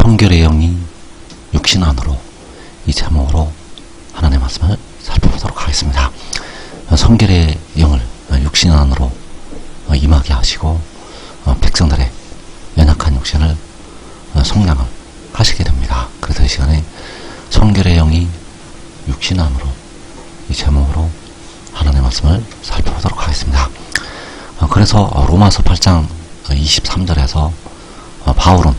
성결의 영이 육신 안으로, 이 제목으로 하나님의 말씀을 살펴보도록 하겠습니다. 성결의 영을 육신 안으로 임하게 하시고 백성들의 연약한 육신을 속량을 하시게 됩니다. 그래서 이 시간에 성결의 영이 육신 안으로, 이 제목으로 하나님의 말씀을 살펴보도록 하겠습니다. 그래서 로마서 8장 23절에서 바울은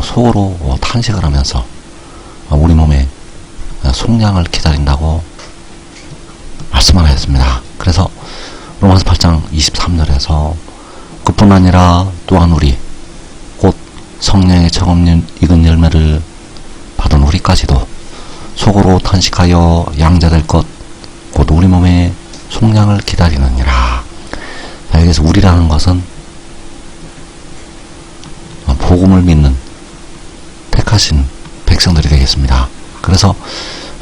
속으로 탄식을 하면서 우리 몸의 속량을 기다린다고 말씀을 하였습니다. 그래서 로마서 8장 23절에서 그뿐 아니라 또한 우리 곧 성령의 처음 익은 열매를 받은 우리까지도 속으로 탄식하여 양자될 것 곧 우리 몸의 속량을 기다리느니라. 여기서 우리라는 것은 복음을 믿는 택하신 백성들이 되겠습니다. 그래서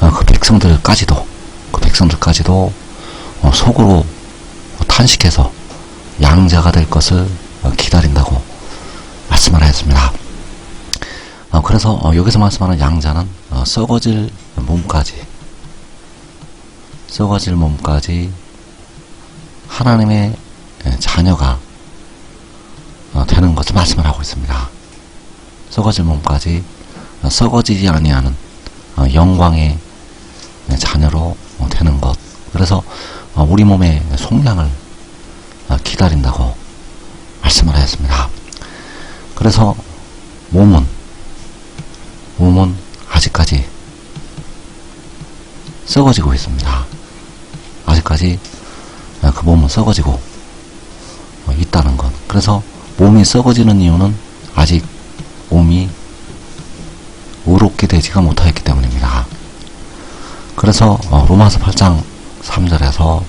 그 백성들까지도 속으로 탄식해서 양자가 될 것을 기다린다고 말씀을 하였습니다. 그래서 여기서 말씀하는 양자는 썩어질 몸까지 하나님의 자녀가 되는 것을 말씀을 하고 있습니다. 썩어질 몸까지 썩어지지 아니하는 영광의 자녀로 되는 것. 그래서 우리 몸의 속량을 기다린다고 말씀을 하였습니다. 그래서 몸은 아직까지 썩어지고 있습니다. 아직까지 그 몸은 썩어지고 있다는 것. 그래서 몸이 썩어지는 이유는 아직 몸이 의롭게 되지가 못하였기 때문입니다. 그래서 로마서 8장 3절에서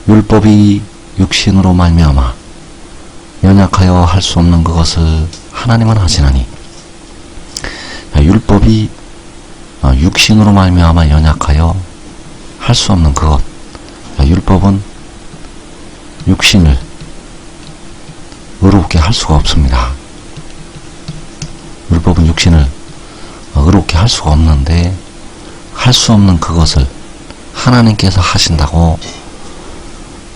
율법이 육신으로 말미암아 연약하여 할 수 없는 그것을 하나님은 하시나니, 율법이 육신으로 말미암아 연약하여 할 수 없는 그것. 율법은 육신을 의롭게 할 수가 없습니다. 율법은 육신을 의롭게 할 수가 없는데, 할 수 없는 그것을 하나님께서 하신다고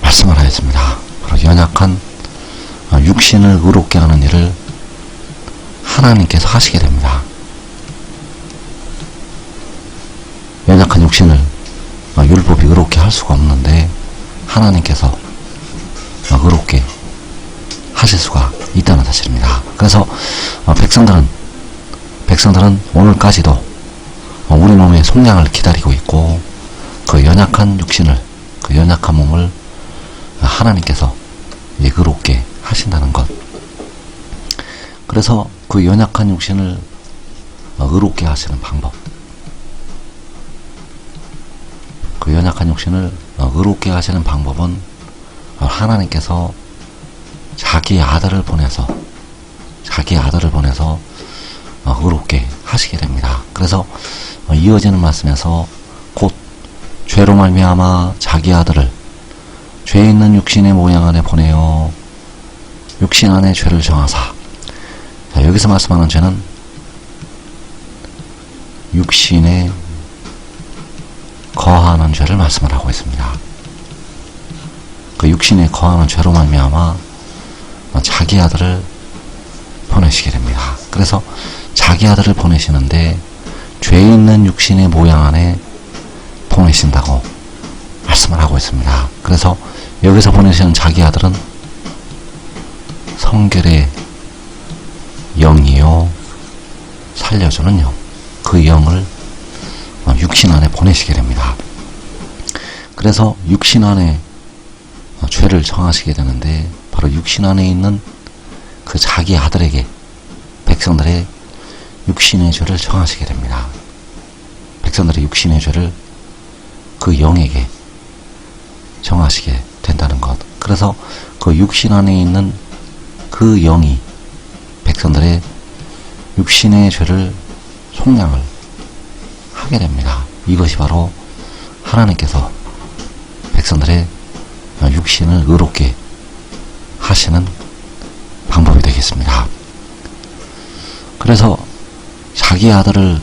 말씀을 하였습니다. 바로 연약한 육신을 의롭게 하는 일을 하나님께서 하시게 됩니다. 연약한 육신을 율법이 의롭게 할 수가 없는데 하나님께서 의롭게 하실 수가 있다는 사실입니다. 그래서 백성들은 오늘까지도 우리 몸의 속량을 기다리고 있고, 그 연약한 육신을, 그 연약한 몸을 하나님께서 의롭게 하신다는 것. 그래서 그 연약한 육신을 의롭게 하시는 방법, 그 연약한 육신을 의롭게 하시는 방법은 하나님께서 자기 아들을 보내서 의롭게 하시게 됩니다. 그래서 이어지는 말씀에서 곧 죄로 말미암아 자기 아들을 죄 있는 육신의 모양 안에 보내어 육신 안에 죄를 정하사. 여기서 말씀하는 죄는 육신에 거하는 죄를 말씀을 하고 있습니다. 그 육신에 거하는 죄로 말미암아 자기 아들을 보내시게 됩니다. 그래서 자기 아들을 보내시는데 죄 있는 육신의 모양 안에 보내신다고 말씀을 하고 있습니다. 그래서 여기서 보내시는 자기 아들은 성결의 영이요, 살려주는 영, 그 영을 육신 안에 보내시게 됩니다. 그래서 육신 안에 죄를 정하시게 되는데, 바로 육신 안에 있는 그 자기 아들에게 백성들의 육신의 죄를 정하시게 됩니다. 백성들의 육신의 죄를 그 영에게 정하시게 된다는 것. 그래서 그 육신 안에 있는 그 영이 백성들의 육신의 죄를 속량을 하게 됩니다. 이것이 바로 하나님께서 백성들의 육신을 의롭게 하시는 방법이 되겠습니다. 그래서 자기 아들을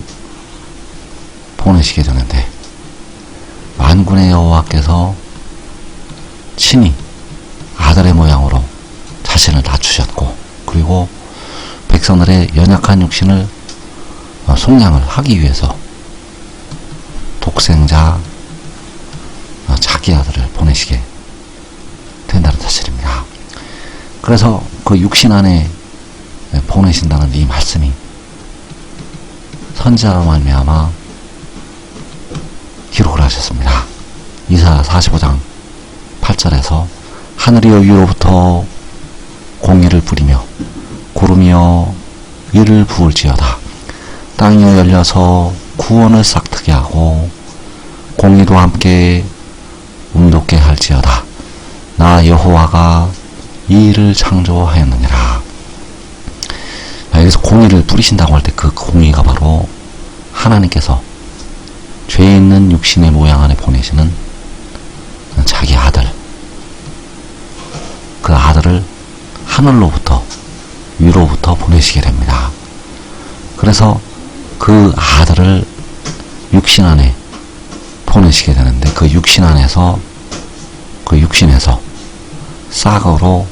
보내시게 되는데 만군의 여호와께서 친히 아들의 모양으로 자신을 낮추셨고, 그리고 백성들의 연약한 육신을 속량을 하기 위해서 독생자 자기 아들을 보내시게 된다는 사실입니다. 그래서 그 육신 안에 보내신다는 이 말씀이 선지자로 말미암아 기록을 하셨습니다. 이사야 45장 8절에서 하늘이여 위로부터 공의를 부리며 구름이여 위를 부을지어다. 땅이여 열려서 구원을 싹트게 하고 공의도 함께 움돋게 할지어다. 나 여호와가 이 일을 창조하였느니라. 여기서 공의를 뿌리신다고 할 때 그 공의가 바로 하나님께서 죄 있는 육신의 모양 안에 보내시는 자기 아들, 그 아들을 하늘로부터 위로부터 보내시게 됩니다. 그래서 그 아들을 육신 안에 보내시게 되는데 그 육신 안에서 그 육신에서 싹으로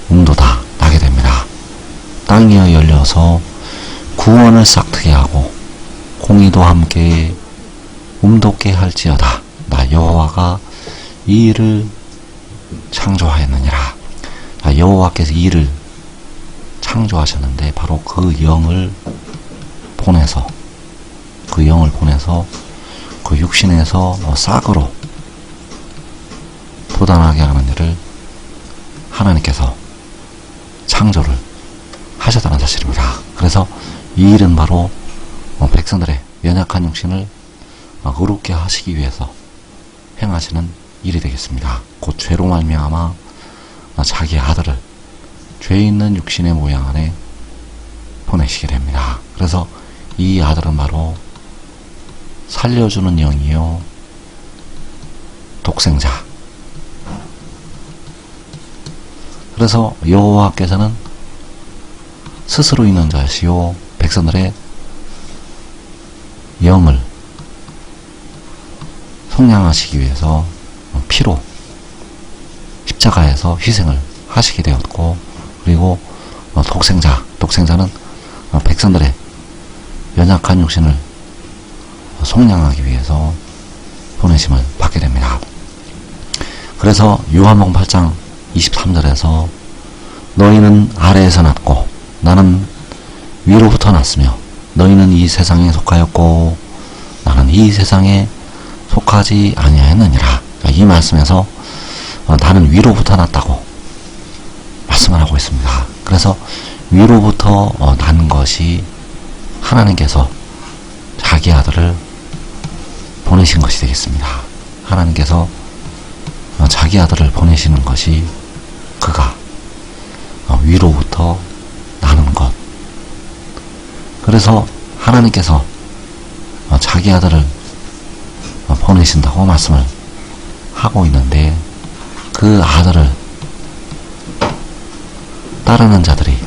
움도다 나게 됩니다. 땅이여 열려서 구원을 싹트게 하고 공의도 함께 움돋게 할지어다. 나 여호와가 이 일을 창조하였느니라. 여호와께서 이 일을 창조하셨는데 바로 그 영을 보내서 그 육신에서 싹으로 돋아나게 하는 일을 하나님께서 창조를 하셨다는 사실입니다. 그래서 이 일은 바로 백성들의 연약한 육신을 의롭게 하시기 위해서 행하시는 일이 되겠습니다. 곧 죄로 말미암아 자기 아들을 죄 있는 육신의 모양 안에 보내시게 됩니다. 그래서 이 아들은 바로 살려주는 영이요 독생자. 그래서 여호와께서는 스스로 있는 자시요 백성들의 영을 속량하시기 위해서 피로 십자가에서 희생을 하시게 되었고, 그리고 독생자는 백성들의 연약한 육신을 속량하기 위해서 보내심을 받게 됩니다. 그래서 요한복음 8장 23절에서 너희는 아래에서 났고 나는 위로부터 났으며 너희는 이 세상에 속하였고 나는 이 세상에 속하지 아니하였느니라. 이 말씀에서 나는 위로부터 났다고 말씀을 하고 있습니다. 그래서 위로부터 난 것이 하나님께서 자기 아들을 보내신 것이 되겠습니다. 하나님께서 자기 아들을 보내시는 것이 그가 위로부터 나는 것. 그래서 하나님께서 자기 아들을 보내신다고 말씀을 하고 있는데 그 아들을 따르는 자들이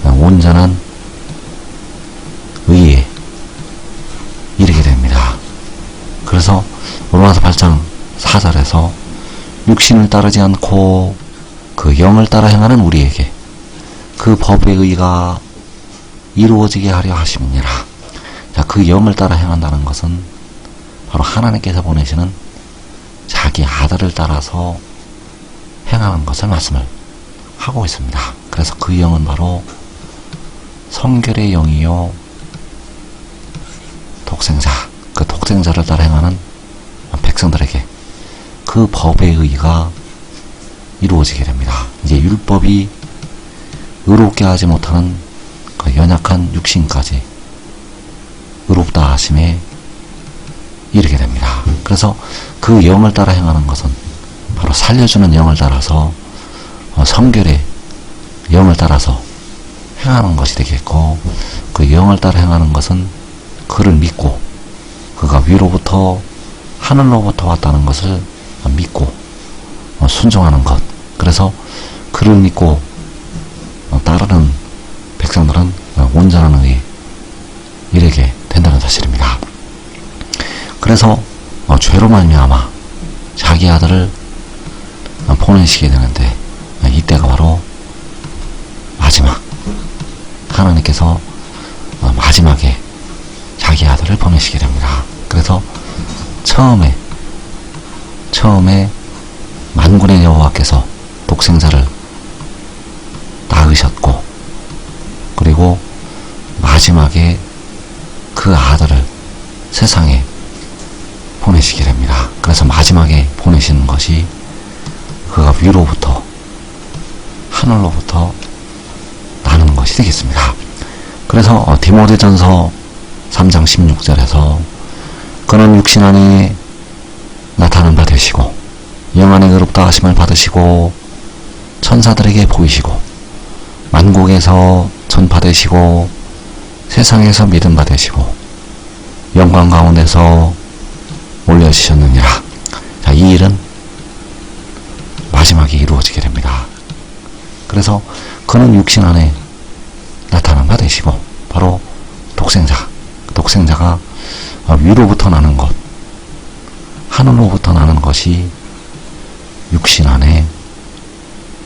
온전한 의에 이르게 됩니다. 그래서 로마서 8장 4절에서 육신을 따르지 않고 그 영을 따라 행하는 우리에게 그 법의 의가 이루어지게 하려 하심이니라. 자, 그 영을 따라 행한다는 것은 바로 하나님께서 보내시는 자기 아들을 따라서 행하는 것을 말씀을 하고 있습니다. 그래서 그 영은 바로 성결의 영이요 독생자, 그 독생자를 따라 행하는 백성들에게 그 법의 의가 이루어지게 됩니다. 이제 율법이 의롭게 하지 못하는 그 연약한 육신까지 의롭다 하심에 이르게 됩니다. 그래서 그 영을 따라 행하는 것은 바로 살려주는 영을 따라서 성결의 영을 따라서 행하는 것이 되겠고, 그 영을 따라 행하는 것은 그를 믿고 그가 위로부터 하늘로부터 왔다는 것을 믿고 순종하는 것. 그래서 그를 믿고 따르는 백성들은 온전한 의에 이르게 된다는 사실입니다. 그래서 죄로 말미암아 자기 아들을 보내시게 되는데, 이때가 바로 마지막, 하나님께서 마지막에 자기 아들을 보내시게 됩니다. 그래서 처음에 만군의 여호와께서 독생자를 낳으셨고, 그리고 마지막에 그 아들을 세상에 보내시게 됩니다. 그래서 마지막에 보내시는 것이 그가 위로부터, 하늘로부터 나는 것이 되겠습니다. 그래서 디모데전서 3장 16절에서 그는 육신 안에 나타난 바 되시고 영안의 의롭다 하심을 받으시고 천사들에게 보이시고 만국에서 전파되시고 세상에서 믿음 받으시고 영광 가운데서 올려지셨느니라. 자, 이 일은 마지막에 이루어지게 됩니다. 그래서 그는 육신 안에 나타난 바 되시고, 바로 독생자가 위로부터 나는 것, 하늘로부터 나는 것이 육신 안에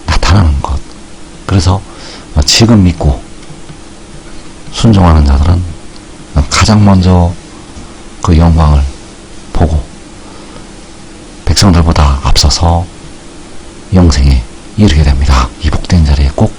나타나는 것. 그래서 지금 믿고 순종하는 자들은 가장 먼저 그 영광을 보고 백성들보다 앞서서 영생에 이르게 됩니다. 이 복된 자리에 꼭